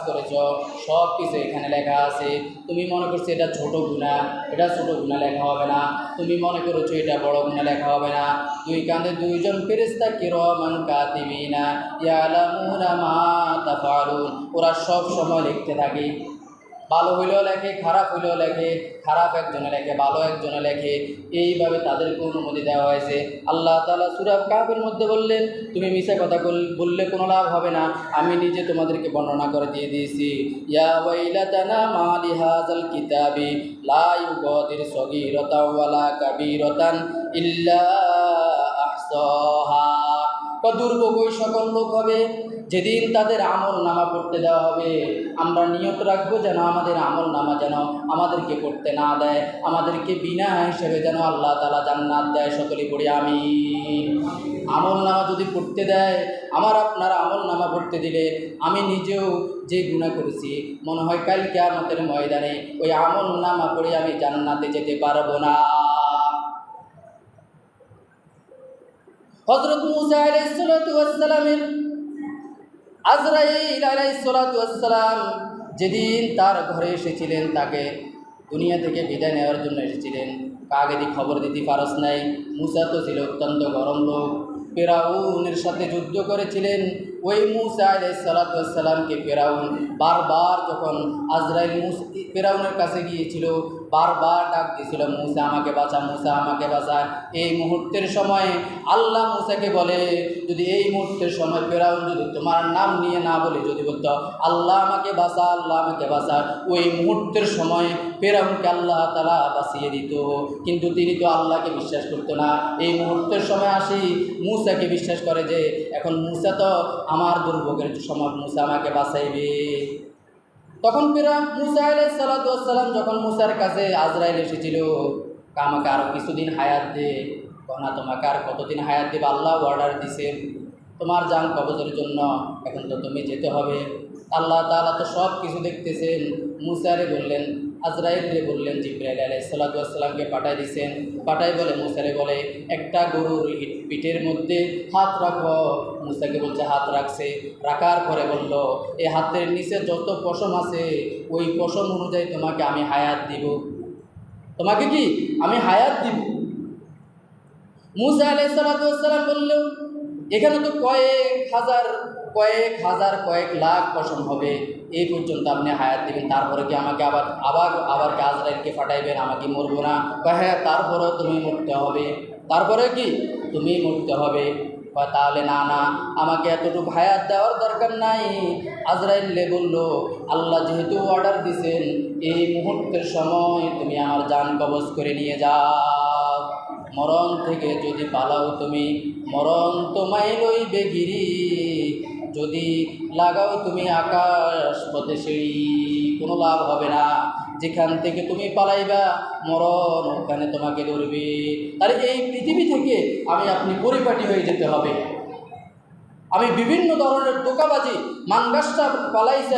করেছ সব কিছু এখানে লেখা আছে। তুমি মনে করছো এটা ছোট গুনাহ, এটা ছোট গুনাহ লেখা হবে না। তুমি মনে করেছো এটা বড় গুনাহ লেখা হবে না। দুই কাঁধে দুইজন ফেরেশতা কিরামান কাতিবিনা ইয়ালামুনা মা তাফআলুন, ওরা সব সময় লিখতে থাকে। ভালো হইলেও লেখে, খারাপ হইলেও লেখে, খারাপ একজনে লেখে, ভালো একজনে লেখে। এইভাবে তাদেরকে অনুমতি দেওয়া হয়েছে। আল্লাহ তাআলা সূরা কাহফের মধ্যে বললেন, তুমি মিছা কথা বললে কোনো লাভ হবে না, আমি নিজে তোমাদেরকে বর্ণনা করে দিয়ে দিয়েছি। ইয়া ওয়াইলাতানা মা লিহাযাল কিতাবি লা ইউগাদিরু সগীরাতাও ওয়ালা কাবীরাতান ইল্লা আহসাহা। দুর্ভোগ ওই সকল লোক হবে যেদিন তাদের আমল নামা পড়তে দেওয়া হবে। আমরা নিয়ত রাখবো যেন আমাদের আমল নামা যেন আমাদেরকে পড়তে না দেয়, আমাদেরকে বিনা হিসেবে যেন আল্লাহ তাআলা জান্নাত দেয়। সকলে পড়ি আমিন। আমল নামা যদি পড়তে দেয়, আমার আপনার আমল নামা পড়তে দিলে আমি নিজেও যে গুনাহ করেছি মনে হয় কাল কিয়ামতের ময়দানে ওই আমল নামা পড়ে আমি জান্নাতে যেতে পারবো না। হযরত মূসা আলাইহিস সালাতু ওয়াস সালামের আজরাইল আলাইহিস সালাতু ওয়াস সালাম যেদিন তার ঘরে এসেছিলেন, তাকে দুনিয়া থেকে বিদায় নেওয়ার জন্য এসেছিলেন, কাকে দিয়ে খবর দিতে পারস নাই। মূসা তো ছিল অত্যন্ত গরম লোক, ফিরআউনের সাথে যুদ্ধ করেছিলেন। ওই মূসা আলাইহিস সালাতু ওয়াস সালামকে ফিরআউন বারবার যখন আজরাইল ফিরআউনের কাছে গিয়েছিল, বারবার ডাক দিয়েছিল, মূসা আমাকে বাঁচা, মূসা আমাকে বাঁচা। এই মুহূর্তের সময় আল্লাহ মূসাকে বলে, যদি এই মুহূর্তের সময় ফিরআউন যদি তোমার নাম নিয়ে না বলে যদি বলতো আল্লাহ আমাকে বাঁচা, আল্লাহ আমাকে বাঁচা, ওই মুহূর্তের সময় ফিরআউনকে আল্লাহ তাআলা বাঁচিয়ে দিত। কিন্তু তিনি তো আল্লাহকে বিশ্বাস করতো না। এই মুহূর্তের সময় আসি মূসাকে বিশ্বাস করে যে এখন মূসা তো আমার দুর্ভোগের সময় মূসা আমাকে বাঁচাইবে। তখন মূসা আলাইহিস সালাতু ওয়াস সালাম যখন মূসার কাছে আজরাইল এসেছিল, আমাকে আরও কিছুদিন হায়াত দে। না, তোমাকে আর কতদিন হায়াত দেবে? আল্লাহ অর্ডার দিছে তোমার জান কবজের জন্য, এখন তো তুমি যেতে হবে। আল্লাহ তাআলা তো সব কিছু দেখতেছেন। মূসারে বললেন, আজরাইলরে বললেন, জিবরাইল আলাইহিস সালাতু ওয়াস সালামকে পাঠাই দিয়েছেন। পাঠাই বলে মূসারে বলে একটা গরুর পিঠের মধ্যে হাত রাখো। মূসাকে বলছে হাত রাখছে। রাখার পরে বলল এই হাতের নিচে যত পশম আছে ওই পশম অনুযায়ী তোমাকে আমি হায়াত দিব। তোমাকে কি আমি হায়াত দিব? মূসা আলাইহিস সালাতু ওয়াস সালাম বলল এখানে তো কয়েক হাজার কয়েক লাখ পশম হবে, এই পর্যন্ত আপনি হায়াত দিবেন, তারপরে কি আমাকে আবার আজরাইলকে পাঠাইবেন? আমাকে মরবো না? হ্যাঁ, তারপরেও তুমি মরতে হবে। তারপরে কি তুমি মরতে হবে? তাহলে না না, আমাকে এতটুকু হায়াত দেওয়ার দরকার নাই। আজরাইলে বলল আল্লাহ যেহেতু অর্ডার দিছেন এই মুহূর্তের সময় তুমি আমার জান কবজ করে নিয়ে যাও। মরণ থেকে যদি পালাও তুমি, মরণ তোমায় লইবে গিরি। যদি লাগাও তুমি আকাশ পথে সিঁড়ি, কোনো লাভ হবে না। যেখান থেকে তুমি পালাইবা মরণ ওখানে তোমাকে ধরবে। আর এই পৃথিবী থেকে আপনি পরিপাটি হয়ে যেতে হবে। আমি বিভিন্ন ধরনের ধোঁকাবাজি মানগাসটা পালাইছে।